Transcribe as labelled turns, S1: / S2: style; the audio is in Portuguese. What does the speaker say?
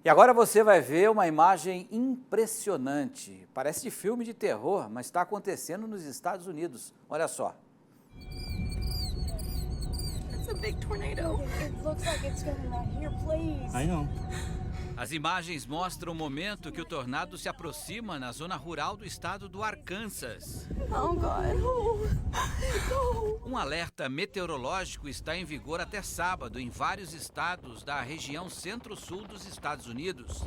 S1: E agora você vai ver uma imagem impressionante. Parece de filme de terror, mas está acontecendo nos Estados Unidos. Olha só.
S2: It's a big tornado.
S3: It looks like it's coming right here, please.
S4: I know.
S5: As imagens mostram o momento que o tornado se aproxima na zona rural do estado do Arkansas.
S2: Oh, God.
S5: Um alerta meteorológico está em vigor até sábado em vários estados da região centro-sul dos Estados Unidos.